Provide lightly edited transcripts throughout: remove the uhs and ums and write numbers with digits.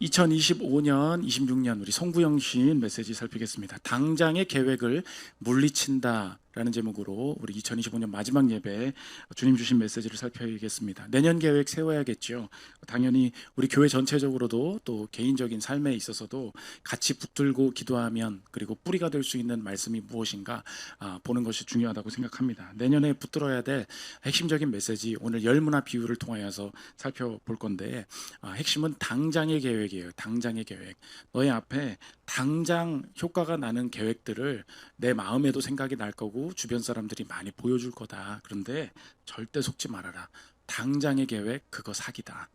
2025년, 26년 우리 송구영 시인 메시지 살피겠습니다. 당장의 계획을 물리친다 라는 제목으로 우리 2025년 마지막 예배 주님 주신 메시지를 살펴보겠습니다. 내년 계획 세워야겠죠. 당연히 우리 교회 전체적으로도 또 개인적인 삶에 있어서도 같이 붙들고 기도하면, 그리고 뿌리가 될 수 있는 말씀이 무엇인가 보는 것이 중요하다고 생각합니다. 내년에 붙들어야 될 핵심적인 메시지, 오늘 열문화 비유를 통하여서 살펴볼 건데, 핵심은 당장의 계획이에요. 당장의 계획. 너의 앞에 당장 효과가 나는 계획들을 내 마음에도 생각이 날 거고 주변 사람들이 많이 보여줄 거다. 그런데 절대 속지 말아라. 당장의 계획, 그거 사기다.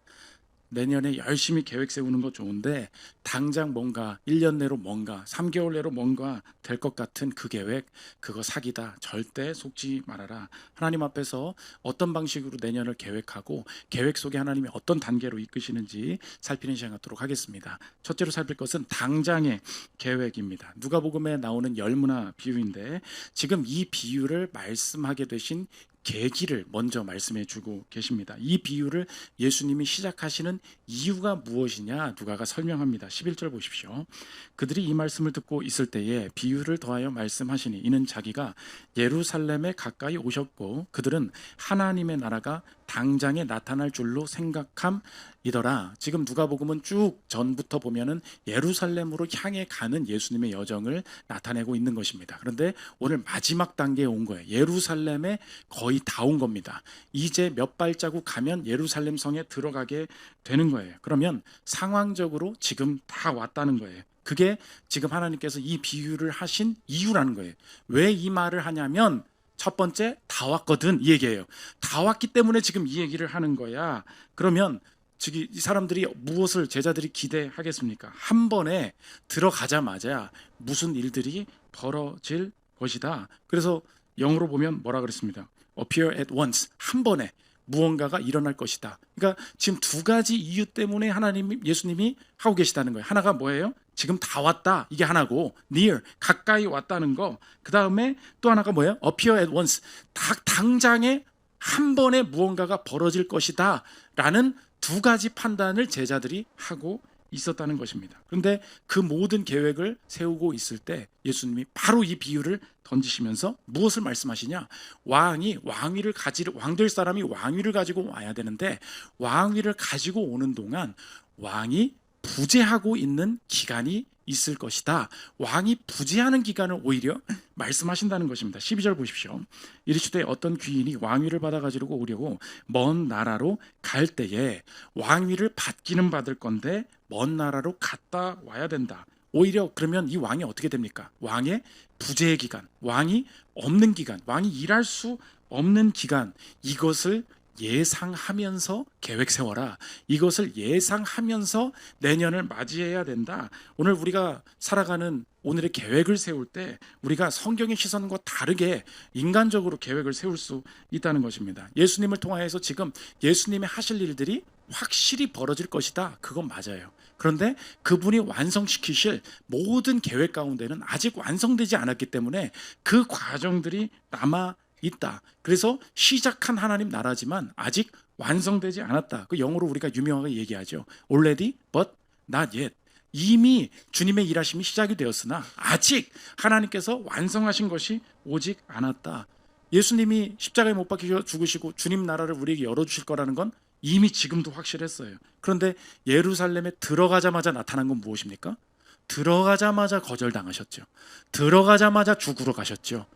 내년에 열심히 계획 세우는 거 좋은데 당장 뭔가 1년 내로 뭔가 3개월 내로 뭔가 될 것 같은 그 계획, 그거 사기다. 절대 속지 말아라. 하나님 앞에서 어떤 방식으로 내년을 계획하고 계획 속에 하나님이 어떤 단계로 이끄시는지 살피는 시간 갖도록 하겠습니다. 첫째로 살필 것은 당장의 계획입니다. 누가복음에 나오는 열문화 비유인데, 지금 이 비유를 말씀하게 되신 계기를 먼저 말씀해 주고 계십니다. 이 비유를 예수님이 시작하시는 이유가 무엇이냐 누가가 설명합니다. 11절 보십시오. 그들이 이 말씀을 듣고 있을 때에 비유를 더하여 말씀하시니, 이는 자기가 예루살렘에 가까이 오셨고 그들은 하나님의 나라가 당장에 나타날 줄로 생각함이더라. 지금 누가복음은 쭉 전부터 보면은 예루살렘으로 향해 가는 예수님의 여정을 나타내고 있는 것입니다. 그런데 오늘 마지막 단계에 온 거예요. 예루살렘에 거의 다 온 겁니다. 이제 몇 발자국 가면 예루살렘 성에 들어가게 되는 거예요. 그러면 상황적으로 지금 다 왔다는 거예요. 그게 지금 하나님께서 이 비유를 하신 이유라는 거예요. 왜 이 말을 하냐면, 첫 번째, 다 왔거든 이 얘기예요. 다 왔기 때문에 지금 이 얘기를 하는 거야. 그러면 이 사람들이 무엇을, 제자들이 기대하겠습니까? 한 번에 들어가자마자 무슨 일들이 벌어질 것이다. 그래서 영어로 보면 뭐라 그랬습니다. Appear at once. 한 번에 무언가가 일어날 것이다. 그러니까 지금 두 가지 이유 때문에 예수님이 하고 계시다는 거예요. 하나가 뭐예요? 지금 다 왔다. 이게 하나고, near, 가까이 왔다는 거. 그 다음에 또 하나가 뭐예요? Appear at once. 당장에 한 번에 무언가가 벌어질 것이다 라는 두 가지 판단을 제자들이 하고 있었다는 것입니다. 그런데 그 모든 계획을 세우고 있을 때 예수님이 바로 이 비유를 던지시면서 무엇을 말씀하시냐? 왕될 사람이 왕위를 가지고 와야 되는데, 왕위를 가지고 오는 동안 왕이 부재하고 있는 기간이 있을 것이다. 왕이 부재하는 기간을 오히려 말씀하신다는 것입니다. 12절 보십시오. 이르시되 어떤 귀인이 왕위를 받아 가지고 오려고 먼 나라로 갈 때에 왕위를 받기는 받을 건데 먼 나라로 갔다 와야 된다. 오히려 그러면 이 왕이 어떻게 됩니까? 왕의 부재의 기간, 왕이 없는 기간, 왕이 일할 수 없는 기간, 이것을 예상하면서 계획 세워라. 이것을 예상하면서 내년을 맞이해야 된다. 오늘 우리가 살아가는 오늘의 계획을 세울 때 우리가 성경의 시선과 다르게 인간적으로 계획을 세울 수 있다는 것입니다. 예수님을 통하여서 지금 예수님이 하실 일들이 확실히 벌어질 것이다. 그건 맞아요. 그런데 그분이 완성시키실 모든 계획 가운데는 아직 완성되지 않았기 때문에 그 과정들이 남아 있다. 그래서 시작한 하나님 나라지만 아직 완성되지 않았다. 그 영어로 우리가 유명하게 얘기하죠. Already but not yet. 이미 주님의 일하심이 시작이 되었으나 아직 하나님께서 완성하신 것이 오직 않았다. 예수님이 십자가에 못 박혀 죽으시고 주님 나라를 우리에게 열어주실 거라는 건 이미 지금도 확실했어요. 그런데 예루살렘에 들어가자마자 나타난 건 무엇입니까? 들어가자마자 거절당하셨죠. 들어가자마자 죽으러 가셨죠.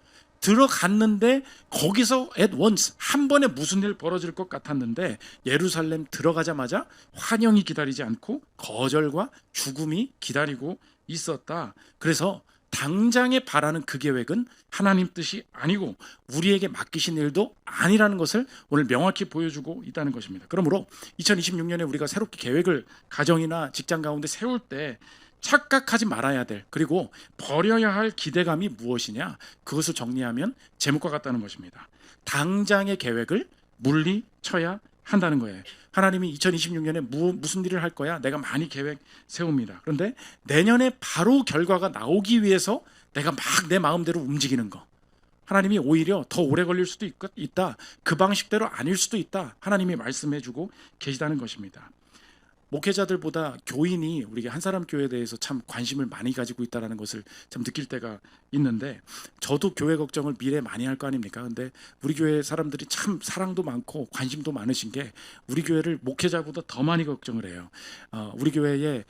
들어갔는데 거기서 at once 한 번에 무슨 일 벌어질 것 같았는데, 예루살렘 들어가자마자 환영이 기다리지 않고 거절과 죽음이 기다리고 있었다. 그래서 당장에 바라는 그 계획은 하나님 뜻이 아니고 우리에게 맡기신 일도 아니라는 것을 오늘 명확히 보여주고 있다는 것입니다. 그러므로 2026년에 우리가 새롭게 계획을 가정이나 직장 가운데 세울 때 착각하지 말아야 될, 그리고 버려야 할 기대감이 무엇이냐? 그것을 정리하면 제목과 같다는 것입니다. 당장의 계획을 물리쳐야 한다는 거예요. 하나님이 2026년에 무슨 일을 할 거야? 내가 많이 계획 세웁니다. 그런데 내년에 바로 결과가 나오기 위해서 내가 막 내 마음대로 움직이는 거, 하나님이 오히려 더 오래 걸릴 수도 있다. 그 방식대로 아닐 수도 있다. 하나님이 말씀해 주고 계시다는 것입니다. 목회자들보다 교인이 우리 한 사람 교회에 대해서 참 관심을 많이 가지고 있다는 것을 참 느낄 때가 있는데, 저도 교회 걱정을 미래에 많이 할 거 아닙니까? 근데 우리 교회 사람들이 참 사랑도 많고 관심도 많으신 게 우리 교회를 목회자보다 더 많이 걱정을 해요. 우리 교회에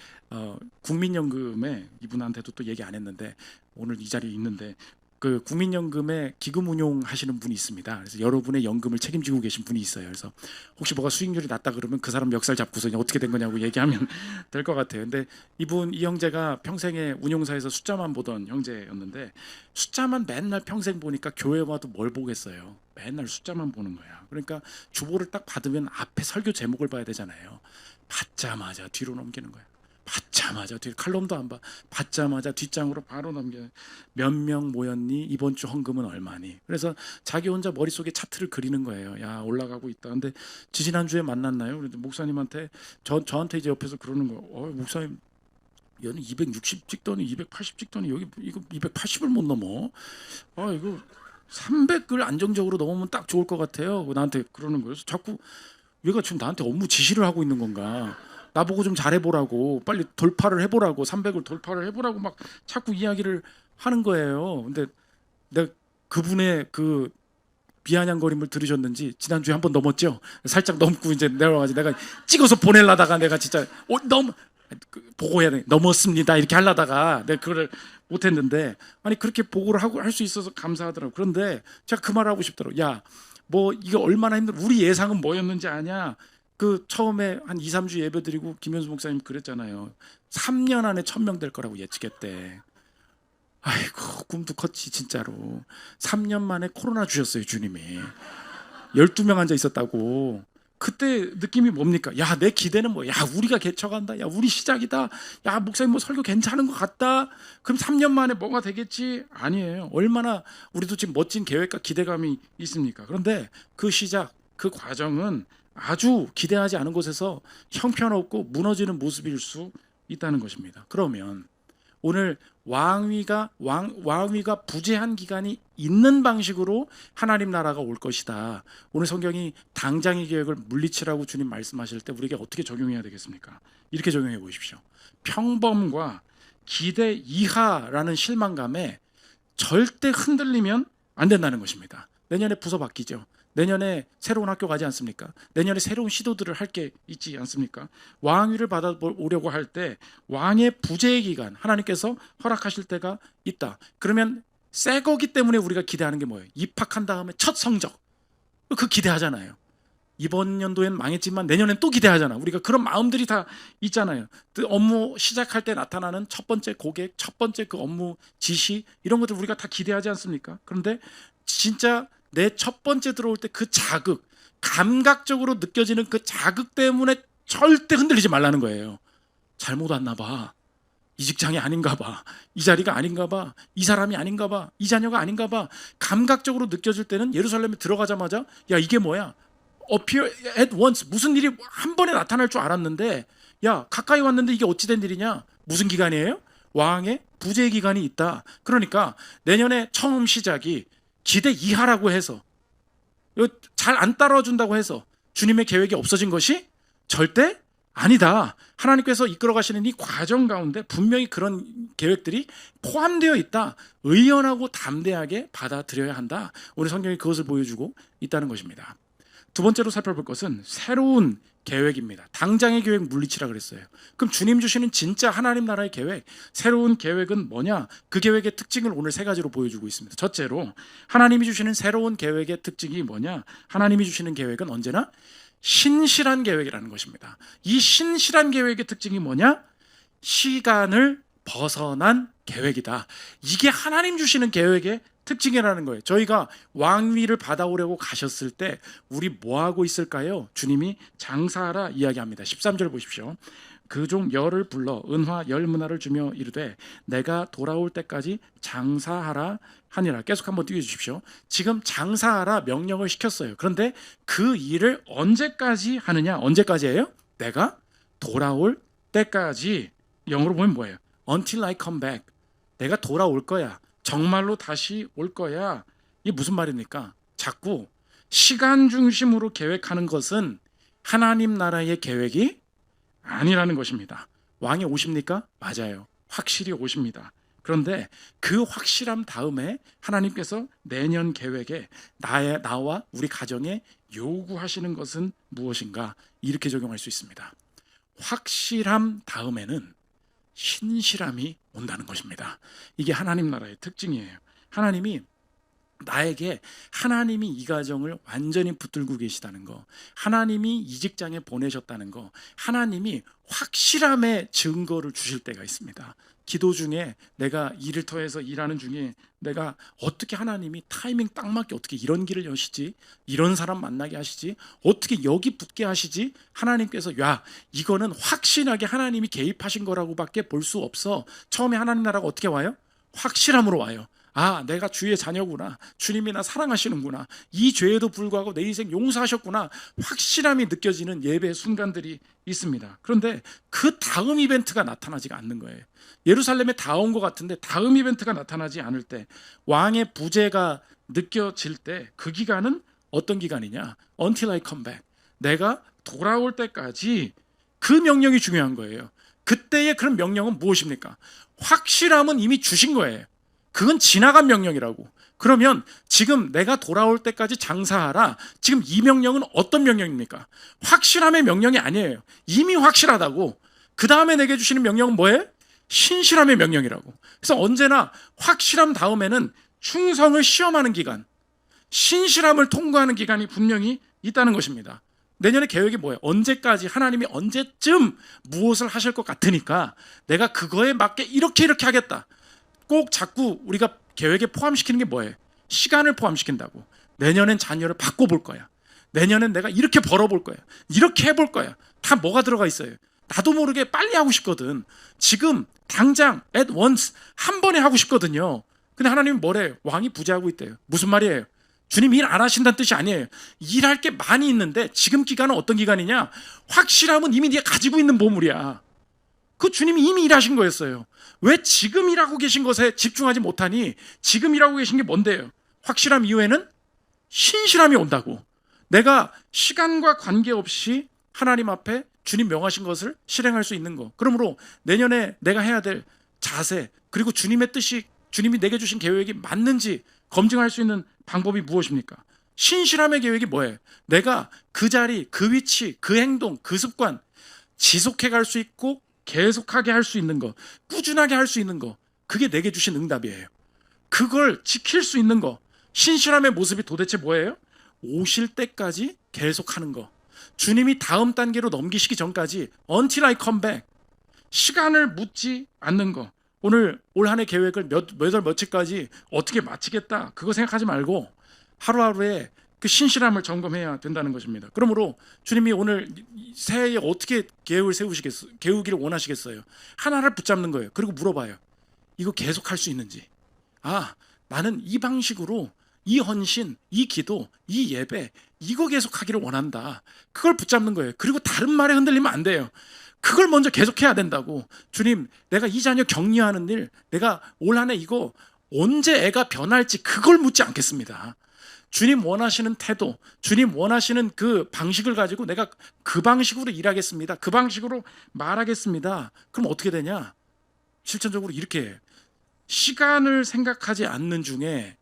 국민연금에, 이분한테도 또 얘기 안 했는데 오늘 이 자리에 있는데, 그 국민연금에 기금 운용하시는 분이 있습니다. 그래서 여러분의 연금을 책임지고 계신 분이 있어요. 그래서 혹시 뭐가 수익률이 낮다 그러면 그 사람 멱살 잡고서 어떻게 된 거냐고 얘기하면 될 것 같아요. 근데 이 형제가 평생에 운용사에서 숫자만 보던 형제였는데, 숫자만 맨날 평생 보니까 교회 와도 뭘 보겠어요. 맨날 숫자만 보는 거야. 그러니까 주보를 딱 받으면 앞에 설교 제목을 봐야 되잖아요. 받자마자 뒤로 넘기는 거야. 받자마자 뒤, 칼럼도 안 봐. 받자마자 뒷장으로 바로 넘겨. 몇 명 모였니? 이번 주 헌금은 얼마니? 그래서 자기 혼자 머릿속에 차트를 그리는 거예요. 야, 올라가고 있다. 근데 지지난주에 만났나요? 그런데 목사님한테 저한테 이제 옆에서 그러는 거예요. 목사님, 얘는 260 찍더니 280 찍더니 여기 이거 280을 못 넘어. 이거 300을 안정적으로 넘으면 딱 좋을 것 같아요. 나한테 그러는 거예요. 그래서 자꾸 얘가 지금 나한테 업무 지시를 하고 있는 건가? 나보고 좀 잘해보라고, 빨리 돌파를 해보라고, 300을 돌파를 해보라고 막 자꾸 이야기를 하는 거예요. 근데 내가 그분의 그 비아냥거림을 들으셨는지 지난주에 한 번 넘었죠. 살짝 넘고 이제 내려와가지고 내가 찍어서 보내려다가 내가 진짜 보고해야 돼. 넘었습니다 이렇게 하려다가 내가 그걸 못했는데, 아니 그렇게 보고를 하고 할 수 있어서 감사하더라고. 그런데 제가 그 말을 하고 싶더라고. 야, 뭐 이게 얼마나 힘들어. 우리 예상은 뭐였는지 아냐? 그 처음에 한 2, 3주 예배드리고 김현수 목사님 그랬잖아요. 3년 안에 1000명 될 거라고 예측했대. 아이고, 꿈도 컸지 진짜로. 3년 만에 코로나 주셨어요, 주님이. 12명 앉아 있었다고. 그때 느낌이 뭡니까? 야, 내 기대는 뭐야? 야, 우리가 개척한다. 야, 우리 시작이다. 야, 목사님 뭐 설교 괜찮은 것 같다. 그럼 3년 만에 뭐가 되겠지? 아니에요. 얼마나 우리도 지금 멋진 계획과 기대감이 있습니까? 그런데 그 시작, 그 과정은 아주 기대하지 않은 곳에서 형편없고 무너지는 모습일 수 있다는 것입니다. 그러면 오늘 왕위가 부재한 기간이 있는 방식으로 하나님 나라가 올 것이다. 오늘 성경이 당장의 계획을 물리치라고 주님 말씀하실 때 우리에게 어떻게 적용해야 되겠습니까? 이렇게 적용해 보십시오. 평범과 기대 이하라는 실망감에 절대 흔들리면 안 된다는 것입니다. 내년에 부서 바뀌죠. 내년에 새로운 학교 가지 않습니까? 내년에 새로운 시도들을 할 게 있지 않습니까? 왕위를 받아오려고 할 때 왕의 부재의 기간, 하나님께서 허락하실 때가 있다. 그러면 새 거기 때문에 우리가 기대하는 게 뭐예요? 입학한 다음에 첫 성적, 그 기대하잖아요. 이번 연도엔 망했지만 내년엔 또 기대하잖아. 우리가 그런 마음들이 다 있잖아요. 그 업무 시작할 때 나타나는 첫 번째 고객, 첫 번째 그 업무 지시, 이런 것들 우리가 다 기대하지 않습니까? 그런데 진짜 내 첫 번째 들어올 때 그 자극, 감각적으로 느껴지는 그 자극 때문에 절대 흔들리지 말라는 거예요. 잘못 왔나 봐. 이 직장이 아닌가 봐. 이 자리가 아닌가 봐. 이 사람이 아닌가 봐. 이 자녀가 아닌가 봐. 감각적으로 느껴질 때는 예루살렘에 들어가자마자 야, 이게 뭐야? appear at once. 무슨 일이 한 번에 나타날 줄 알았는데, 야, 가까이 왔는데 이게 어찌 된 일이냐? 무슨 기간이에요? 왕의 부재 기간이 있다. 그러니까 내년에 처음 시작이 기대 이하라고 해서, 잘 안 따라준다고 해서 주님의 계획이 없어진 것이 절대 아니다. 하나님께서 이끌어 가시는 이 과정 가운데 분명히 그런 계획들이 포함되어 있다. 의연하고 담대하게 받아들여야 한다. 오늘 성경이 그것을 보여주고 있다는 것입니다. 두 번째로 살펴볼 것은 새로운 계획입니다. 당장의 계획 물리치라 그랬어요. 그럼 주님 주시는 진짜 하나님 나라의 계획, 새로운 계획은 뭐냐? 그 계획의 특징을 오늘 세 가지로 보여주고 있습니다. 첫째로 하나님이 주시는 새로운 계획의 특징이 뭐냐? 하나님이 주시는 계획은 언제나 신실한 계획이라는 것입니다. 이 신실한 계획의 특징이 뭐냐? 시간을 벗어난 계획이다. 이게 하나님 주시는 계획의 특징이라는 거예요. 저희가 왕위를 받아오려고 가셨을 때 우리 뭐 하고 있을까요? 주님이 장사하라 이야기합니다. 13절 보십시오. 그 종 열을 불러 은화 열문화를 주며 이르되 내가 돌아올 때까지 장사하라 하니라. 계속 한번 띄워주십시오. 지금 장사하라 명령을 시켰어요. 그런데 그 일을 언제까지 하느냐? 언제까지예요? 내가 돌아올 때까지. 영어로 보면 뭐예요? Until I come back. 내가 돌아올 거야. 정말로 다시 올 거야. 이게 무슨 말입니까? 자꾸 시간 중심으로 계획하는 것은 하나님 나라의 계획이 아니라는 것입니다. 왕이 오십니까? 맞아요. 확실히 오십니다. 그런데 그 확실함 다음에 하나님께서 내년 계획에 나와 우리 가정에 요구하시는 것은 무엇인가? 이렇게 적용할 수 있습니다. 확실함 다음에는 신실함이 온다는 것입니다. 이게 하나님 나라의 특징이에요. 하나님이 이 가정을 완전히 붙들고 계시다는 거, 하나님이 이 직장에 보내셨다는 거, 하나님이 확실함의 증거를 주실 때가 있습니다. 기도 중에 내가 일터에서 일하는 중에 내가 어떻게 하나님이 타이밍 딱 맞게 어떻게 이런 길을 여시지, 이런 사람 만나게 하시지, 어떻게 여기 붙게 하시지, 하나님께서 야 이거는 확실하게 하나님이 개입하신 거라고밖에 볼 수 없어. 처음에 하나님 나라가 어떻게 와요? 확실함으로 와요. 아, 내가 주의 자녀구나. 주님이 나 사랑하시는구나. 이 죄에도 불구하고 내 인생 용서하셨구나. 확실함이 느껴지는 예배 순간들이 있습니다. 그런데 그 다음 이벤트가 나타나지가 않는 거예요. 예루살렘에 다 온 것 같은데 다음 이벤트가 나타나지 않을 때, 왕의 부재가 느껴질 때, 그 기간은 어떤 기간이냐? Until I come back. 내가 돌아올 때까지. 그 명령이 중요한 거예요. 그때의 그런 명령은 무엇입니까? 확실함은 이미 주신 거예요. 그건 지나간 명령이라고. 그러면 지금 내가 돌아올 때까지 장사하라. 지금 이 명령은 어떤 명령입니까? 확실함의 명령이 아니에요. 이미 확실하다고. 그 다음에 내게 주시는 명령은 뭐예요? 신실함의 명령이라고. 그래서 언제나 확실함 다음에는 충성을 시험하는 기간, 신실함을 통과하는 기간이 분명히 있다는 것입니다. 내년의 계획이 뭐예요? 언제까지, 하나님이 언제쯤 무엇을 하실 것 같으니까 내가 그거에 맞게 이렇게 하겠다. 꼭 자꾸 우리가 계획에 포함시키는 게 뭐예요? 시간을 포함시킨다고. 내년엔 자녀를 바꿔볼 거야. 내년엔 내가 이렇게 벌어볼 거야. 이렇게 해볼 거야. 다 뭐가 들어가 있어요? 나도 모르게 빨리 하고 싶거든. 지금 당장 at once 한 번에 하고 싶거든요. 근데 하나님은 뭐래요? 왕이 부재하고 있대요. 무슨 말이에요? 주님 일 안 하신다는 뜻이 아니에요. 일할 게 많이 있는데 지금 기간은 어떤 기간이냐? 확실함은 이미 네가 가지고 있는 보물이야. 그 주님이 이미 일하신 거였어요. 왜 지금 일하고 계신 것에 집중하지 못하니? 지금 일하고 계신 게 뭔데요? 확실함 이후에는 신실함이 온다고. 내가 시간과 관계없이 하나님 앞에 주님 명하신 것을 실행할 수 있는 거. 그러므로 내년에 내가 해야 될 자세, 그리고 주님의 뜻이, 주님이 내게 주신 계획이 맞는지 검증할 수 있는 방법이 무엇입니까? 신실함의 계획이 뭐예요? 내가 그 자리, 그 위치, 그 행동, 그 습관 지속해 갈 수 있고 계속하게 할 수 있는 거, 꾸준하게 할 수 있는 거, 그게 내게 주신 응답이에요. 그걸 지킬 수 있는 거. 신실함의 모습이 도대체 뭐예요? 오실 때까지 계속하는 거. 주님이 다음 단계로 넘기시기 전까지 until I come back, 시간을 묻지 않는 거. 오늘 올 한 해 계획을 몇 월 며칠까지 어떻게 마치겠다, 그거 생각하지 말고 하루하루에 그 신실함을 점검해야 된다는 것입니다. 그러므로 주님이 오늘 새해에 어떻게 계획을 세우기를 원하시겠어요? 하나를 붙잡는 거예요. 그리고 물어봐요. 이거 계속할 수 있는지. 아, 나는 이 방식으로 이 헌신, 이 기도, 이 예배, 이거 계속하기를 원한다. 그걸 붙잡는 거예요. 그리고 다른 말에 흔들리면 안 돼요. 그걸 먼저 계속해야 된다고. 주님, 내가 이 자녀 격려하는 일, 내가 올 한 해 이거 언제 애가 변할지 그걸 묻지 않겠습니다. 주님 원하시는 태도, 주님 원하시는 그 방식을 가지고 내가 그 방식으로 일하겠습니다. 그 방식으로 말하겠습니다. 그럼 어떻게 되냐? 실천적으로 이렇게 해요. 시간을 생각하지 않는 중에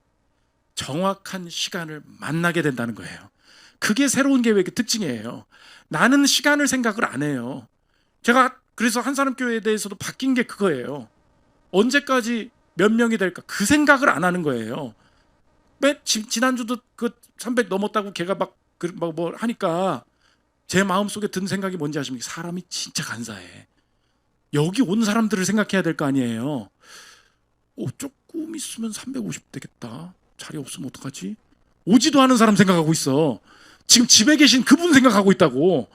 정확한 시간을 만나게 된다는 거예요. 그게 새로운 계획의 특징이에요. 나는 시간을 생각을 안 해요. 제가 그래서 한사람교회에 대해서도 바뀐 게 그거예요. 언제까지 몇 명이 될까? 그 생각을 안 하는 거예요. 지난주도 그 300 넘었다고 걔가 막 뭐 하니까 제 마음속에 든 생각이 뭔지 아십니까? 사람이 진짜 간사해. 여기 온 사람들을 생각해야 될 거 아니에요. 조금 있으면 350 되겠다. 자리 없으면 어떡하지? 오지도 않은 사람 생각하고 있어. 지금 집에 계신 그분 생각하고 있다고.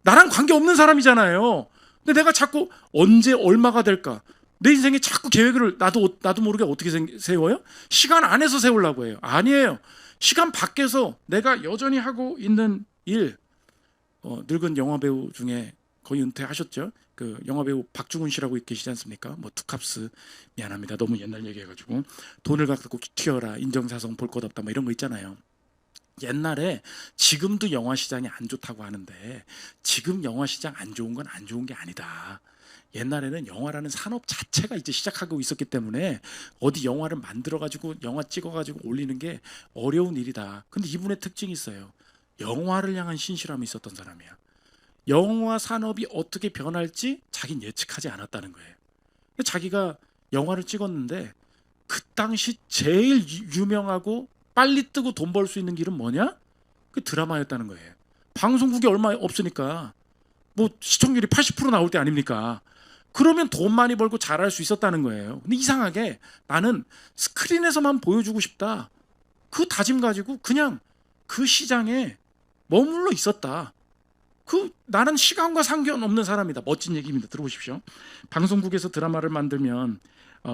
나랑 관계없는 사람이잖아요. 근데 내가 자꾸 언제 얼마가 될까? 내 인생에 자꾸 계획을 나도 모르게 어떻게 세워요? 시간 안에서 세우려고 해요. 아니에요. 시간 밖에서 내가 여전히 하고 있는 일. 늙은 영화배우 중에 거의 은퇴하셨죠? 그 영화배우 박중훈 씨라고 계시지 않습니까? 뭐 투캅스, 미안합니다. 너무 옛날 얘기해가지고 돈을 갖고 튀어라, 인정사정 볼 것 없다, 뭐 이런 거 있잖아요. 옛날에 지금도 영화 시장이 안 좋다고 하는데 지금 영화 시장 안 좋은 건 안 좋은 게 아니다. 옛날에는 영화라는 산업 자체가 이제 시작하고 있었기 때문에 어디 영화를 만들어 가지고 영화 찍어 가지고 올리는 게 어려운 일이다. 근데 이분의 특징이 있어요. 영화를 향한 신실함이 있었던 사람이야. 영화 산업이 어떻게 변할지 자기는 예측하지 않았다는 거예요. 자기가 영화를 찍었는데 그 당시 제일 유명하고 빨리 뜨고 돈 벌 수 있는 길은 뭐냐? 그 드라마였다는 거예요. 방송국이 얼마 없으니까 뭐 시청률이 80% 나올 때 아닙니까? 그러면 돈 많이 벌고 잘할 수 있었다는 거예요. 근데 이상하게 나는 스크린에서만 보여주고 싶다. 그 다짐 가지고 그냥 그 시장에 머물러 있었다. 나는 시간과 상관없는 사람이다. 멋진 얘기입니다. 들어보십시오. 방송국에서 드라마를 만들면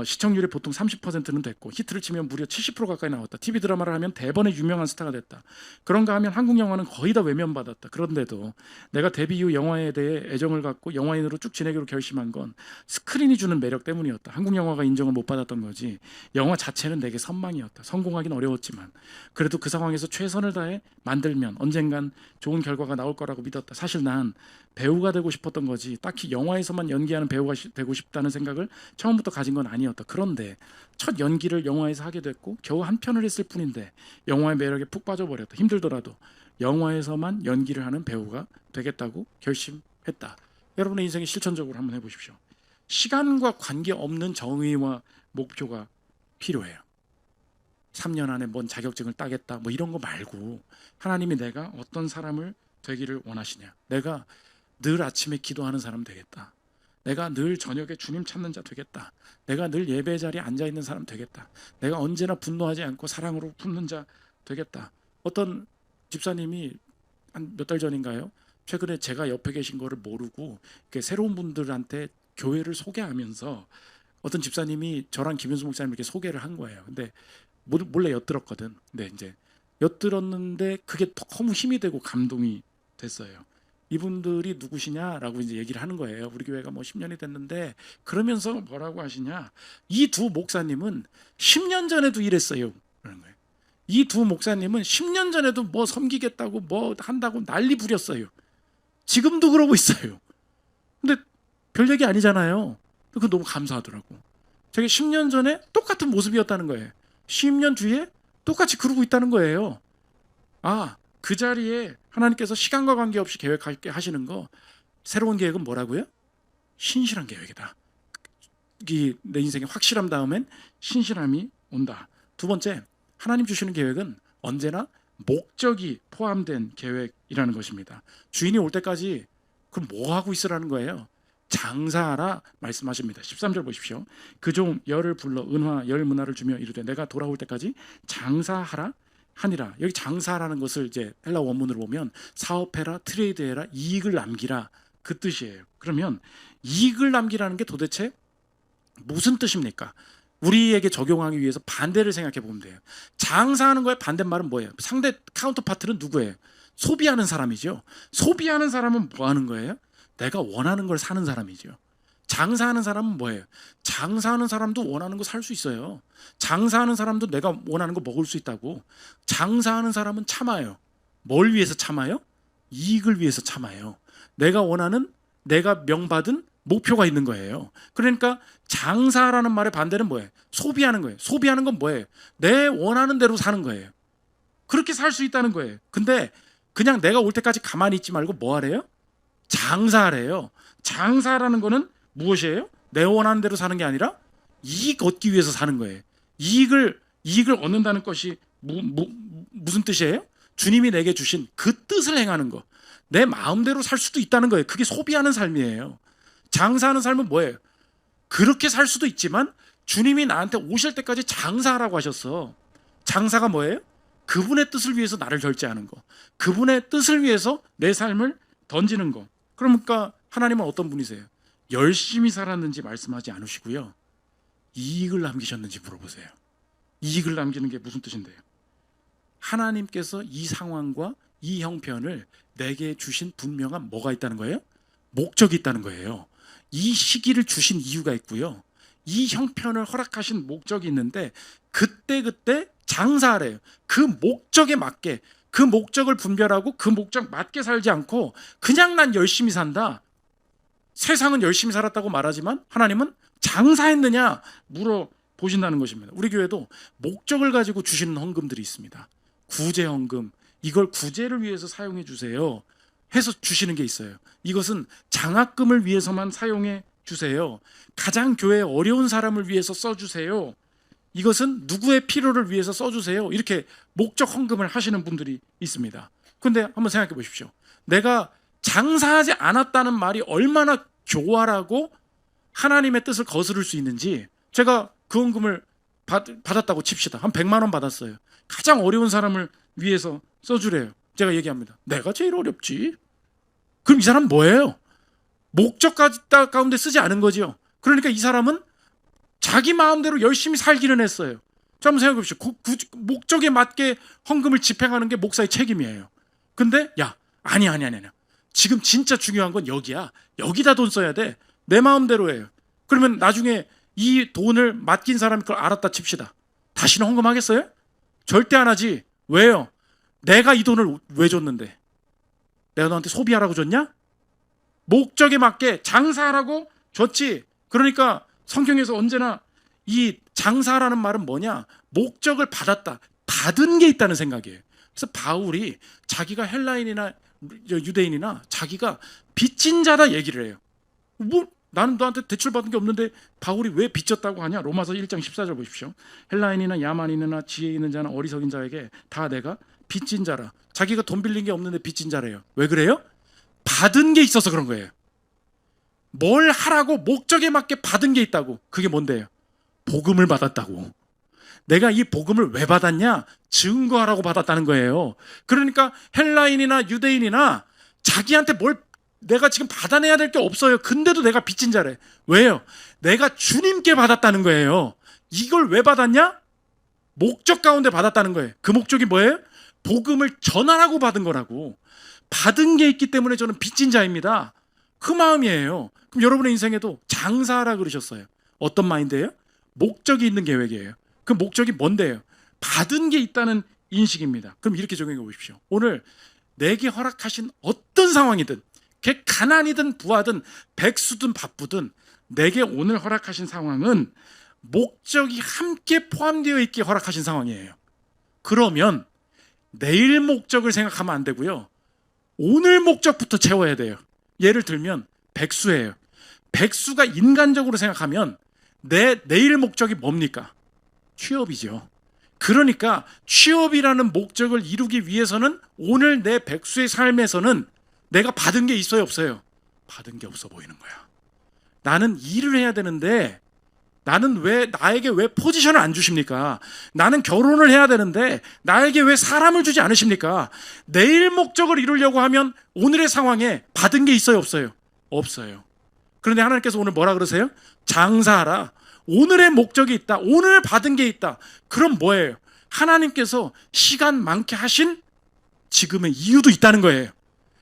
시청률이 보통 30%는 됐고 히트를 치면 무려 70% 가까이 나왔다. TV 드라마를 하면 대번에 유명한 스타가 됐다. 그런가 하면 한국 영화는 거의 다 외면받았다. 그런데도 내가 데뷔 이후 영화에 대해 애정을 갖고 영화인으로 쭉 지내기로 결심한 건 스크린이 주는 매력 때문이었다. 한국 영화가 인정을 못 받았던 거지 영화 자체는 내게 선망이었다. 성공하긴 어려웠지만 그래도 그 상황에서 최선을 다해 만들면 언젠간 좋은 결과가 나올 거라고 믿었다. 사실 난 배우가 되고 싶었던 거지 딱히 영화에서만 연기하는 배우가 되고 싶다는 생각을 처음부터 가진 건 아니었다. 그런데 첫 연기를 영화에서 하게 됐고 겨우 한 편을 했을 뿐인데 영화의 매력에 푹 빠져버렸다. 힘들더라도 영화에서만 연기를 하는 배우가 되겠다고 결심했다. 여러분의 인생에 실천적으로 한번 해보십시오. 시간과 관계없는 정의와 목표가 필요해요. 3년 안에 뭔 자격증을 따겠다 뭐 이런 거 말고 하나님이 내가 어떤 사람을 되기를 원하시냐. 내가 늘 아침에 기도하는 사람 되겠다. 내가 늘 저녁에 주님 찾는 자 되겠다. 내가 늘 예배 자리에 앉아 있는 사람 되겠다. 내가 언제나 분노하지 않고 사랑으로 품는 자 되겠다. 어떤 집사님이 한 몇 달 전인가요? 최근에 제가 옆에 계신 거를 모르고 새로운 분들한테 교회를 소개하면서 어떤 집사님이 저랑 김윤수 목사님 이렇게 소개를 한 거예요. 근데 몰래 엿들었거든. 근데 이제 엿들었는데 그게 너무 힘이 되고 감동이 됐어요. 이분들이 누구시냐라고 이제 얘기를 하는 거예요. 우리 교회가 뭐 10년이 됐는데 그러면서 뭐라고 하시냐? 이 두 목사님은 10년 전에도 이랬어요. 그러는 거예요. 이 두 목사님은 10년 전에도 뭐 섬기겠다고 뭐 한다고 난리 부렸어요. 지금도 그러고 있어요. 근데 별 얘기 아니잖아요. 그거 너무 감사하더라고. 저게 10년 전에 똑같은 모습이었다는 거예요. 10년 뒤에 똑같이 그러고 있다는 거예요. 그 자리에 하나님께서 시간과 관계없이 계획하게 하시는 거 새로운 계획은 뭐라고요? 신실한 계획이다. 내 인생의 확실함 다음엔 신실함이 온다. 두 번째, 하나님 주시는 계획은 언제나 목적이 포함된 계획이라는 것입니다. 주인이 올 때까지 그럼 뭐 하고 있으라는 거예요? 장사하라 말씀하십니다. 13절 보십시오. 그 종 열을 불러 은화 열 문화를 주며 이르되 내가 돌아올 때까지 장사하라 하니라. 여기 장사라는 것을 이제 헬라 원문으로 보면 사업해라, 트레이드해라, 이익을 남기라 그 뜻이에요. 그러면 이익을 남기라는 게 도대체 무슨 뜻입니까? 우리에게 적용하기 위해서 반대를 생각해 보면 돼요. 장사하는 거의 반대말은 뭐예요? 상대 카운터파트는 누구예요? 소비하는 사람이죠. 소비하는 사람은 뭐 하는 거예요? 내가 원하는 걸 사는 사람이죠. 장사하는 사람은 뭐예요? 장사하는 사람도 원하는 거 살 수 있어요. 장사하는 사람도 내가 원하는 거 먹을 수 있다고. 장사하는 사람은 참아요. 뭘 위해서 참아요? 이익을 위해서 참아요. 내가 원하는, 내가 명받은 목표가 있는 거예요. 그러니까 장사라는 말의 반대는 뭐예요? 소비하는 거예요. 소비하는 건 뭐예요? 내 원하는 대로 사는 거예요. 그렇게 살 수 있다는 거예요. 근데 그냥 내가 올 때까지 가만히 있지 말고 뭐 하래요? 장사하래요. 장사라는 거는 무엇이에요? 내 원하는 대로 사는 게 아니라 이익 얻기 위해서 사는 거예요. 이익을 얻는다는 것이 무슨 뜻이에요? 주님이 내게 주신 그 뜻을 행하는 거. 내 마음대로 살 수도 있다는 거예요. 그게 소비하는 삶이에요. 장사하는 삶은 뭐예요? 그렇게 살 수도 있지만 주님이 나한테 오실 때까지 장사하라고 하셨어. 장사가 뭐예요? 그분의 뜻을 위해서 나를 결제하는 거. 그분의 뜻을 위해서 내 삶을 던지는 거. 그러니까 하나님은 어떤 분이세요? 열심히 살았는지 말씀하지 않으시고요. 이익을 남기셨는지 물어보세요. 이익을 남기는 게 무슨 뜻인데요? 하나님께서 이 상황과 이 형편을 내게 주신 분명한 뭐가 있다는 거예요? 목적이 있다는 거예요. 이 시기를 주신 이유가 있고요. 이 형편을 허락하신 목적이 있는데 그때 장사하래요. 그 목적에 맞게 그 목적을 분별하고 그 목적 맞게 살지 않고 그냥 난 열심히 산다. 세상은 열심히 살았다고 말하지만 하나님은 장사했느냐 물어보신다는 것입니다. 우리 교회도 목적을 가지고 주시는 헌금들이 있습니다. 구제 헌금, 이걸 구제를 위해서 사용해 주세요 해서 주시는 게 있어요. 이것은 장학금을 위해서만 사용해 주세요. 가장 교회에 어려운 사람을 위해서 써주세요. 이것은 누구의 필요를 위해서 써주세요. 이렇게 목적 헌금을 하시는 분들이 있습니다. 그런데 한번 생각해 보십시오. 내가 장사하지 않았다는 말이 얼마나 교활하고 하나님의 뜻을 거스를 수 있는지. 제가 그 헌금을 받았다고 칩시다. 한 100만 원 받았어요. 가장 어려운 사람을 위해서 써주래요. 제가 얘기합니다. 내가 제일 어렵지. 그럼 이 사람은 뭐예요? 목적 가운데 쓰지 않은 거지요. 그러니까 이 사람은 자기 마음대로 열심히 살기는 했어요. 자, 한번 생각해 보십시오. 목적에 맞게 헌금을 집행하는 게 목사의 책임이에요. 근데 아니야. 지금 진짜 중요한 건 여기야. 여기다 돈 써야 돼. 내 마음대로 해요. 그러면 나중에 이 돈을 맡긴 사람이 그걸 알았다 칩시다. 다시는 헌금하겠어요? 절대 안 하지. 왜요? 내가 이 돈을 왜 줬는데? 내가 너한테 소비하라고 줬냐? 목적에 맞게 장사하라고 줬지. 그러니까 성경에서 언제나 이 장사라는 말은 뭐냐? 목적을 받았다. 받은 게 있다는 생각이에요. 그래서 바울이 자기가 헬라인이나 유대인이나 자기가 빚진 자다 얘기를 해요. 나는 너한테 대출받은 게 없는데 바울이 왜 빚졌다고 하냐? 로마서 1장 14절 보십시오. 헬라인이나 야만인이나 지혜 있는 자나 어리석인 자에게 다 내가 빚진 자라. 자기가 돈 빌린 게 없는데 빚진 자래요. 왜 그래요? 받은 게 있어서 그런 거예요. 뭘 하라고 목적에 맞게 받은 게 있다고. 그게 뭔데요? 복음을 받았다고. 내가 이 복음을 왜 받았냐? 증거하라고 받았다는 거예요. 그러니까 헬라인이나 유대인이나 자기한테 뭘 내가 지금 받아내야 될 게 없어요. 근데도 내가 빚진 자래. 왜요? 내가 주님께 받았다는 거예요. 이걸 왜 받았냐? 목적 가운데 받았다는 거예요. 그 목적이 뭐예요? 복음을 전하라고 받은 거라고. 받은 게 있기 때문에 저는 빚진 자입니다. 그 마음이에요. 그럼 여러분의 인생에도 장사하라 그러셨어요. 어떤 마인드예요? 목적이 있는 계획이에요. 그 목적이 뭔데요? 받은 게 있다는 인식입니다. 그럼 이렇게 적용해 보십시오. 오늘 내게 허락하신 어떤 상황이든, 그게 가난이든 부하든 백수든 바쁘든 내게 오늘 허락하신 상황은 목적이 함께 포함되어 있게 허락하신 상황이에요. 그러면 내일 목적을 생각하면 안 되고요. 오늘 목적부터 채워야 돼요. 예를 들면 백수예요. 백수가 인간적으로 생각하면 내 내일 목적이 뭡니까? 취업이죠. 그러니까 취업이라는 목적을 이루기 위해서는 오늘 내 백수의 삶에서는 내가 받은 게 있어요, 없어요? 받은 게 없어 보이는 거야. 나는 일을 해야 되는데 나에게 왜 포지션을 안 주십니까? 나는 결혼을 해야 되는데 나에게 왜 사람을 주지 않으십니까? 내일 목적을 이루려고 하면 오늘의 상황에 받은 게 있어요, 없어요? 없어요. 그런데 하나님께서 오늘 뭐라 그러세요? 장사하라. 오늘의 목적이 있다. 오늘 받은 게 있다. 그럼 뭐예요? 하나님께서 시간 많게 하신 지금의 이유도 있다는 거예요.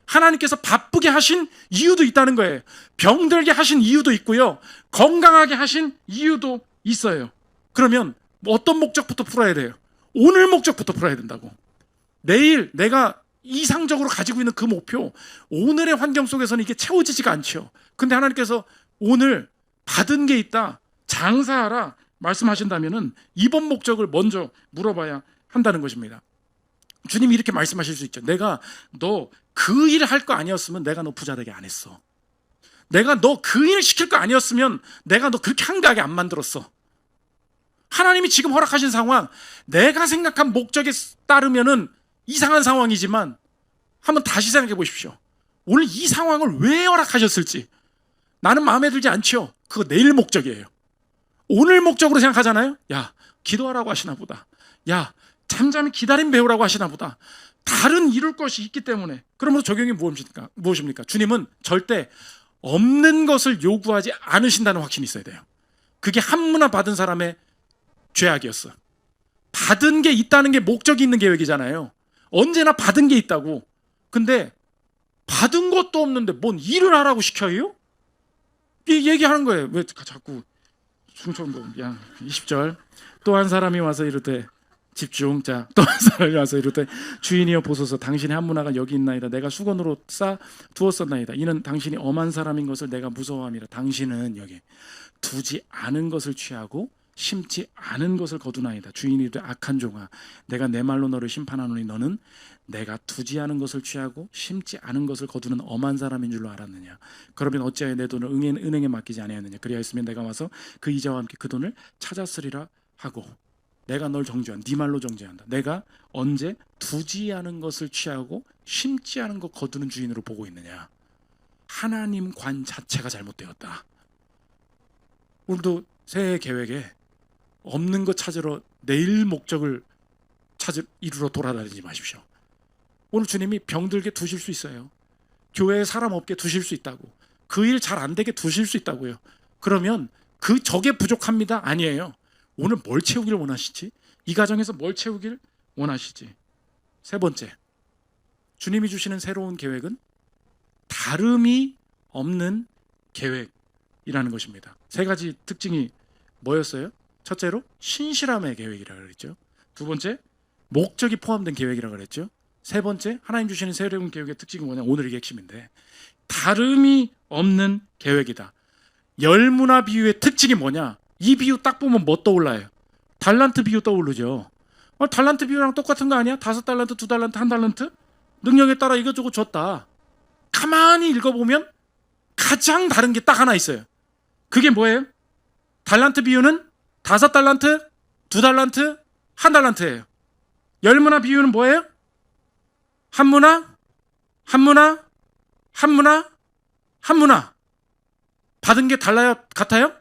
하나님께서 바쁘게 하신 이유도 있다는 거예요. 병들게 하신 이유도 있고요. 건강하게 하신 이유도 있어요. 그러면 어떤 목적부터 풀어야 돼요? 오늘 목적부터 풀어야 된다고. 내일 내가 이상적으로 가지고 있는 그 목표, 오늘의 환경 속에서는 이게 채워지지가 않죠. 근데 하나님께서 오늘 받은 게 있다, 장사하라 말씀하신다면은 이번 목적을 먼저 물어봐야 한다는 것입니다. 주님이 이렇게 말씀하실 수 있죠. 내가 너 그 일 할 거 아니었으면 내가 너 부자 되게 안 했어. 내가 너 그 일 시킬 거 아니었으면 내가 너 그렇게 한가하게 안 만들었어. 하나님이 지금 허락하신 상황, 내가 생각한 목적에 따르면은 이상한 상황이지만 한번 다시 생각해 보십시오. 오늘 이 상황을 왜 허락하셨을지 나는 마음에 들지 않죠. 그거 내일 목적이에요. 오늘 목적으로 생각하잖아요. 야, 기도하라고 하시나 보다. 야, 잠잠히 기다림 배우라고 하시나 보다. 다른 이룰 것이 있기 때문에. 그러므로 적용이 무엇입니까? 주님은 절대 없는 것을 요구하지 않으신다는 확신이 있어야 돼요. 그게 한문화 받은 사람의 죄악이었어. 받은 게 있다는 게 목적이 있는 계획이잖아요. 언제나 받은 게 있다고. 근데 받은 것도 없는데 뭔 일을 하라고 시켜요? 이 얘기하는 거예요. 왜 자꾸 충청도 20절 또 한 사람이 와서 이르되 집중. 자, 또 한 사람이 와서 이르되 주인이여 보소서 당신의 한 문화가 여기 있나이다. 내가 수건으로 싸 두었었나이다. 이는 당신이 엄한 사람인 것을 내가 무서워함이라. 당신은 여기 두지 않은 것을 취하고 심지 않은 것을 거두나이다. 주인이 이르되 악한 종아 내가 내 말로 너를 심판하노니 너는 내가 두지 않은 것을 취하고 심지 않은 것을 거두는 엄한 사람인 줄로 알았느냐. 그러면 어찌하여 내 돈을 은행에 맡기지 아니하느냐. 그리하였으면 내가 와서 그 이자와 함께 그 돈을 찾았으리라 하고 내가 널 정죄한 네 말로 정죄한다. 내가 언제 두지 않은 것을 취하고 심지 않은 것 거두는 주인으로 보고 있느냐. 하나님 관 자체가 잘못되었다. 오늘도 새해 계획에 없는 것 찾으러 내일 목적을 이루러 돌아다니지 마십시오. 오늘 주님이 병들게 두실 수 있어요. 교회에 사람 없게 두실 수 있다고. 그 일 잘 안 되게 두실 수 있다고요. 그러면 그 적에 부족합니다. 아니에요. 오늘 뭘 채우길 원하시지? 이 가정에서 뭘 채우길 원하시지? 세 번째, 주님이 주시는 새로운 계획은 다름이 없는 계획이라는 것입니다. 세 가지 특징이 뭐였어요? 첫째로 신실함의 계획이라고 그랬죠. 두 번째, 목적이 포함된 계획이라고 그랬죠. 세 번째, 하나님 주시는 새로운 계획의 특징이 뭐냐? 오늘 이게 핵심인데 다름이 없는 계획이다. 열문화 비유의 특징이 뭐냐? 이 비유 딱 보면 뭐 떠올라요? 달란트 비유 떠오르죠. 달란트 비유랑 똑같은 거 아니야? 5달란트, 2달란트, 1달란트? 능력에 따라 이것저것 줬다. 가만히 읽어보면 가장 다른 게 딱 하나 있어요. 그게 뭐예요? 달란트 비유는 5달란트, 2달란트, 1달란트예요. 열문화 비유는 뭐예요? 한 문화, 한 문화, 한 문화, 한 문화. 받은 게 달라요? 같아요?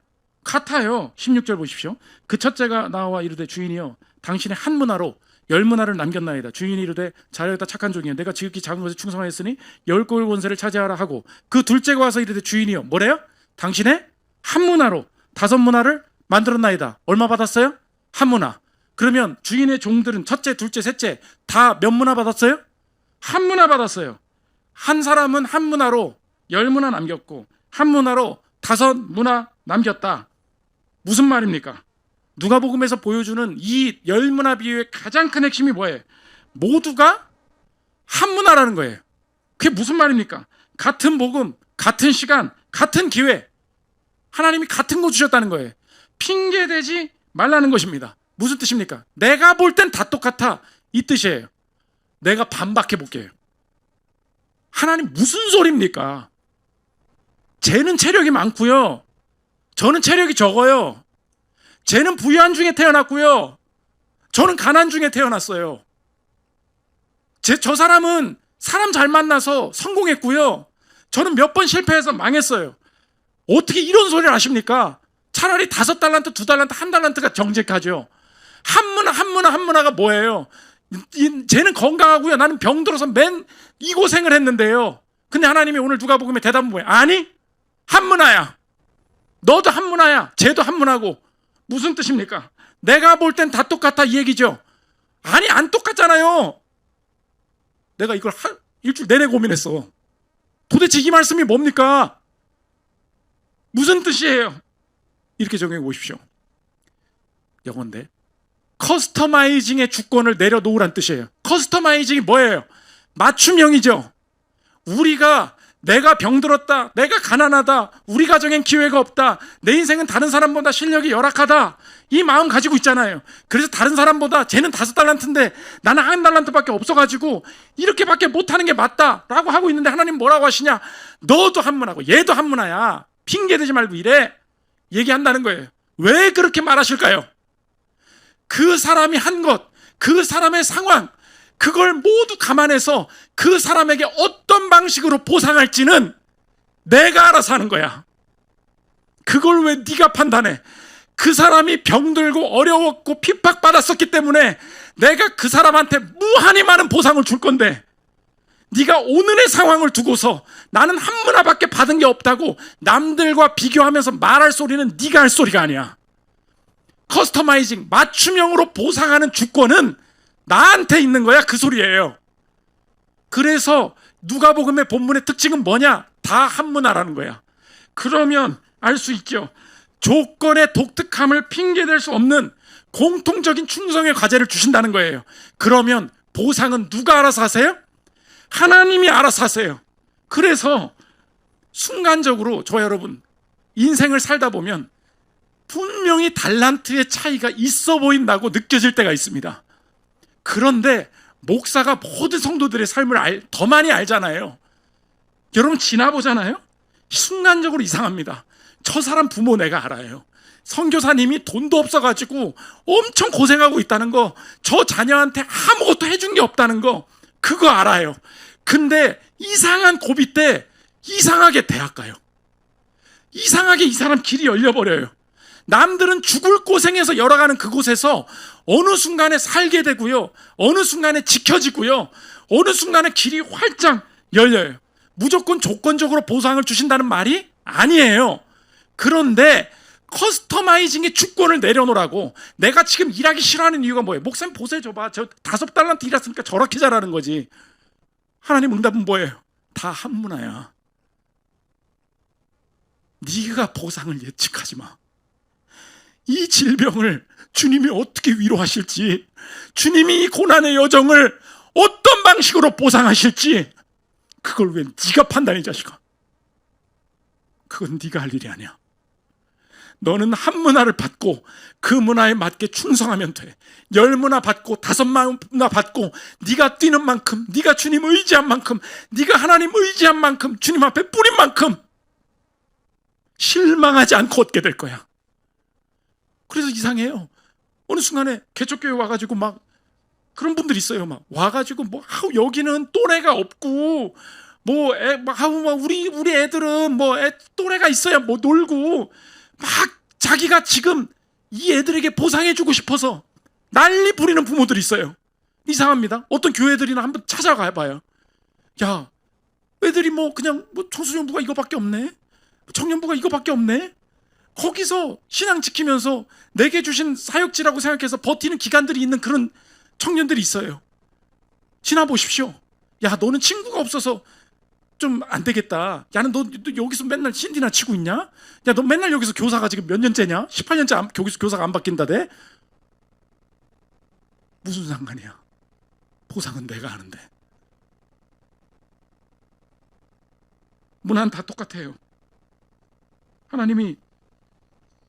같아요. 16절 보십시오. 그 첫째가 나와 이르되 주인이여 당신의 한 문화로 10문화를 남겼나이다. 주인이 이르되 잘하였다 착한 종이여 내가 지극히 작은 것에 충성하였으니 10골 권세를 차지하라 하고 그 둘째가 와서 이르되 주인이여 뭐래요? 당신의 한 문화로 5문화를 만들었나이다. 얼마 받았어요? 한 문화. 그러면 주인의 종들은 첫째, 둘째, 셋째 다 몇 문화 받았어요? 한 문화 받았어요. 한 사람은 한 문화로 10문화 남겼고 한 문화로 5문화 남겼다. 무슨 말입니까? 누가복음에서 보여주는 이 열문화 비유의 가장 큰 핵심이 뭐예요? 모두가 한 문화라는 거예요. 그게 무슨 말입니까? 같은 복음, 같은 시간, 같은 기회. 하나님이 같은 거 주셨다는 거예요. 핑계대지 말라는 것입니다. 무슨 뜻입니까? 내가 볼 땐 다 똑같아. 이 뜻이에요. 내가 반박해 볼게요. 하나님 무슨 소리입니까? 쟤는 체력이 많고요. 저는 체력이 적어요. 쟤는 부유한 중에 태어났고요. 저는 가난 중에 태어났어요. 저 사람은 사람 잘 만나서 성공했고요. 저는 몇 번 실패해서 망했어요. 어떻게 이런 소리를 하십니까? 차라리 5달란트, 2달란트, 1달란트가 정직하죠. 한 문화가 뭐예요? 쟤는 건강하고요. 나는 병들어서 맨 이 고생을 했는데요. 근데 하나님이 오늘 누가복음에 대답은 뭐예요? 아니, 한 문화야. 너도 한 문화야. 쟤도 한 문화고. 무슨 뜻입니까? 내가 볼 땐 다 똑같아 이 얘기죠. 아니 안 똑같잖아요. 내가 이걸 일주일 내내 고민했어. 도대체 이 말씀이 뭡니까? 무슨 뜻이에요? 이렇게 적용해 보십시오. 영어인데 커스터마이징의 주권을 내려놓으란 뜻이에요. 커스터마이징이 뭐예요? 맞춤형이죠. 우리가 내가 병들었다, 내가 가난하다, 우리 가정엔 기회가 없다, 내 인생은 다른 사람보다 실력이 열악하다, 이 마음 가지고 있잖아요. 그래서 다른 사람보다 쟤는 5달란트인데 나는 1달란트밖에 없어가지고 이렇게밖에 못하는 게 맞다 라고 하고 있는데 하나님 뭐라고 하시냐? 너도 한 문화고 얘도 한 문화야. 핑계대지 말고 이래 얘기한다는 거예요. 왜 그렇게 말하실까요? 그 사람이 한 것, 그 사람의 상황, 그걸 모두 감안해서 그 사람에게 어떤 방식으로 보상할지는 내가 알아서 하는 거야. 그걸 왜 네가 판단해? 그 사람이 병들고 어려웠고 핍박받았었기 때문에 내가 그 사람한테 무한히 많은 보상을 줄 건데 네가 오늘의 상황을 두고서 나는 한 문화밖에 받은 게 없다고 남들과 비교하면서 말할 소리는 네가 할 소리가 아니야. 커스터마이징, 맞춤형으로 보상하는 주권은 나한테 있는 거야. 그 소리예요. 그래서 누가복음의 본문의 특징은 뭐냐? 다 한 문화라는 거야. 그러면 알 수 있죠. 조건의 독특함을 핑계댈 수 없는 공통적인 충성의 과제를 주신다는 거예요. 그러면 보상은 누가 알아서 하세요? 하나님이 알아서 하세요. 그래서 순간적으로 저 여러분 인생을 살다 보면 분명히 달란트의 차이가 있어 보인다고 느껴질 때가 있습니다. 그런데 목사가 모든 성도들의 삶을 더 많이 알잖아요. 여러분 지나보잖아요. 순간적으로 이상합니다. 저 사람 부모 내가 알아요. 선교사님이 돈도 없어가지고 엄청 고생하고 있다는 거, 저 자녀한테 아무것도 해준 게 없다는 거, 그거 알아요. 근데 이상한 고비 때 이상하게 대학 가요. 이상하게 이 사람 길이 열려버려요. 남들은 죽을 고생해서 열어가는 그곳에서 어느 순간에 살게 되고요, 어느 순간에 지켜지고요, 어느 순간에 길이 활짝 열려요. 무조건 조건적으로 보상을 주신다는 말이 아니에요. 그런데 커스터마이징의 주권을 내려놓으라고. 내가 지금 일하기 싫어하는 이유가 뭐예요? 목사님 보세요, 저 5달란트 일했으니까 저렇게 잘하는 거지. 하나님 응답은 뭐예요? 다 한문화야. 네가 보상을 예측하지 마. 이 질병을 주님이 어떻게 위로하실지, 주님이 이 고난의 여정을 어떤 방식으로 보상하실지, 그걸 왜 네가 판단해, 자식아. 그건 네가 할 일이 아니야. 너는 한 문화를 받고 그 문화에 맞게 충성하면 돼. 10문화 받고 5문화 받고 네가 뛰는 만큼, 네가 주님 의지한 만큼, 네가 하나님 의지한 만큼, 주님 앞에 뿌린 만큼 실망하지 않고 얻게 될 거야. 그래서 이상해요. 어느 순간에 개척교회 와가지고 막 그런 분들 있어요. 막 와가지고 뭐 여기는 또래가 없고 우리 애들은 또래가 있어야 놀고, 막 자기가 지금 이 애들에게 보상해주고 싶어서 난리 부리는 부모들이 있어요. 이상합니다. 어떤 교회들이나 한번 찾아가 봐요. 야, 애들이 그냥 청소년부가 이거밖에 없네, 청년부가 이거밖에 없네. 거기서 신앙 지키면서 내게 주신 사역지라고 생각해서 버티는 기간들이 있는 그런 청년들이 있어요. 지나보십시오. 야, 너는 친구가 없어서 좀 안 되겠다. 야, 너 여기서 맨날 신디나 치고 있냐? 야, 너 맨날 여기서 교사가 지금 몇 년째냐? 18년째 교사가 안 바뀐다대? 무슨 상관이야? 보상은 내가 하는데. 문화는 다 똑같아요. 하나님이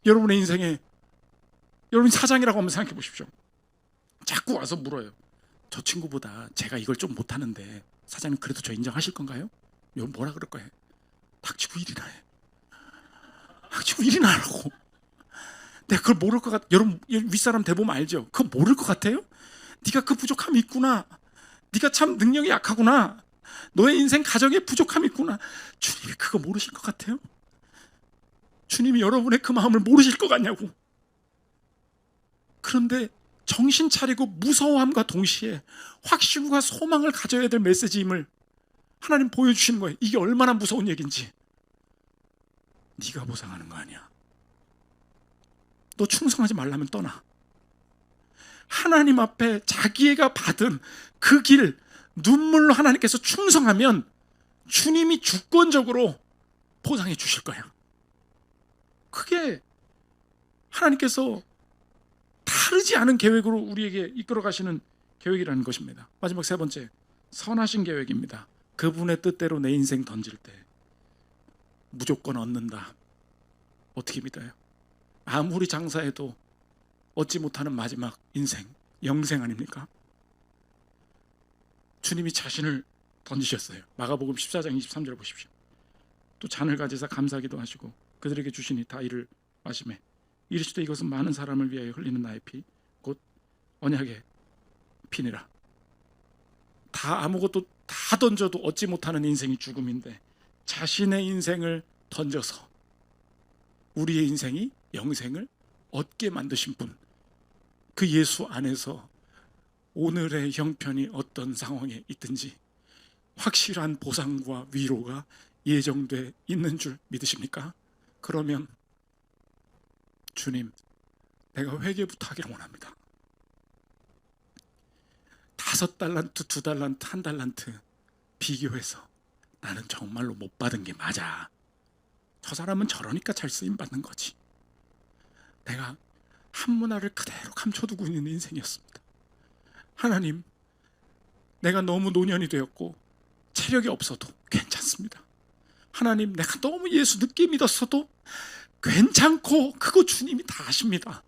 여러분의 인생에, 여러분 사장이라고 한번 생각해 보십시오. 자꾸 와서 물어요. 저 친구보다 제가 이걸 좀 못하는데 사장님 그래도 저 인정하실 건가요? 여러분 뭐라 그럴 거예요? 닥치고 일이나 해. 닥치고 일이나 하라고. 내가 그걸 모를 것 여러분 윗사람 대보면 알죠? 그거 모를 것 같아요? 네가 그 부족함이 있구나. 네가 참 능력이 약하구나. 너의 인생 가정에 부족함이 있구나. 주님이 그거 모르실 것 같아요? 주님이 여러분의 그 마음을 모르실 것 같냐고. 그런데 정신 차리고 무서워함과 동시에 확신과 소망을 가져야 될 메시지임을 하나님 보여주시는 거예요. 이게 얼마나 무서운 얘기인지. 네가 보상하는 거 아니야. 너 충성하지 말라면 떠나. 하나님 앞에 자기애가 받은 그 길, 눈물로 하나님께서 충성하면 주님이 주권적으로 보상해 주실 거야. 그게 하나님께서 다르지 않은 계획으로 우리에게 이끌어 가시는 계획이라는 것입니다. 마지막 세 번째, 선하신 계획입니다. 그분의 뜻대로 내 인생 던질 때 무조건 얻는다. 어떻게 믿어요? 아무리 장사해도 얻지 못하는 마지막 인생, 영생 아닙니까? 주님이 자신을 던지셨어요. 마가복음 14장 23절 보십시오. 또 잔을 가지사 감사기도 하시고 그들에게 주시니 다 이를 마시매 이르시되 이것은 많은 사람을 위하여 흘리는 나의 피 곧 언약의 피니라. 다 아무것도 다 던져도 얻지 못하는 인생이 죽음인데 자신의 인생을 던져서 우리의 인생이 영생을 얻게 만드신 분, 그 예수 안에서 오늘의 형편이 어떤 상황에 있든지 확실한 보상과 위로가 예정돼 있는 줄 믿으십니까? 그러면 주님, 내가 회개부터 하기를 원합니다. 5달란트, 2달란트, 1달란트 비교해서 나는 정말로 못 받은 게 맞아. 저 사람은 저러니까 잘 쓰임 받는 거지. 내가 한문화를 그대로 감춰두고 있는 인생이었습니다. 하나님, 내가 너무 노년이 되었고 체력이 없어도 괜찮습니다. 하나님, 내가 너무 예수 늦게 믿었어도 괜찮고 그거 주님이 다 아십니다.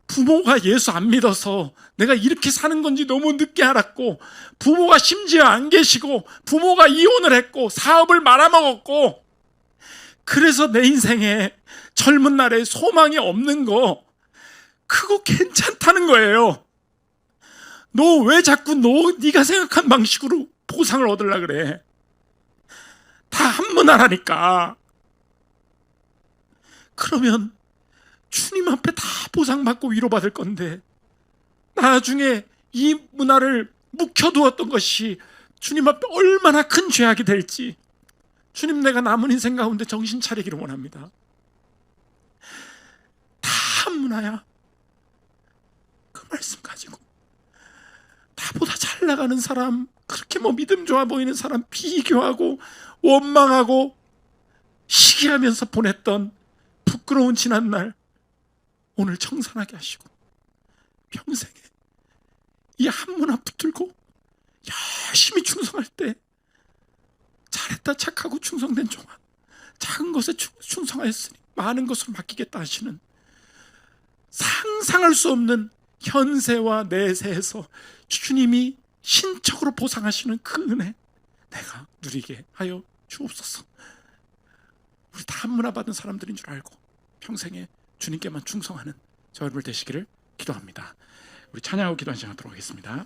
부모가 예수 안 믿어서 내가 이렇게 사는 건지 너무 늦게 알았고, 부모가 심지어 안 계시고 부모가 이혼을 했고 사업을 말아먹었고, 그래서 내 인생에 젊은 날에 소망이 없는 거, 그거 괜찮다는 거예요. 너 왜 자꾸 네가 생각한 방식으로 보상을 얻으려고 그래? 다 한문화라니까. 그러면 주님 앞에 다 보상받고 위로받을 건데, 나중에 이 문화를 묵혀두었던 것이 주님 앞에 얼마나 큰 죄악이 될지, 주님, 내가 남은 인생 가운데 정신 차리기를 원합니다. 다 한문화야. 그 말씀 가지고 나보다 잘 나가는 사람, 그렇게 믿음 좋아 보이는 사람 비교하고 원망하고 시기하면서 보냈던 부끄러운 지난날, 오늘 청산하게 하시고 평생에 이 한문화 붙들고 열심히 충성할 때, 잘했다 착하고 충성된 종아, 작은 것에 충성하였으니 많은 것으로 맡기겠다 하시는, 상상할 수 없는 현세와 내세에서 주님이 신적으로 보상하시는 그 은혜, 내가 누리게 하여 주옵소서. 우리 다 한문화 받은 사람들인 줄 알고 평생에 주님께만 충성하는 저 여러분 되시기를 기도합니다. 우리 찬양하고 기도하시도록 하겠습니다.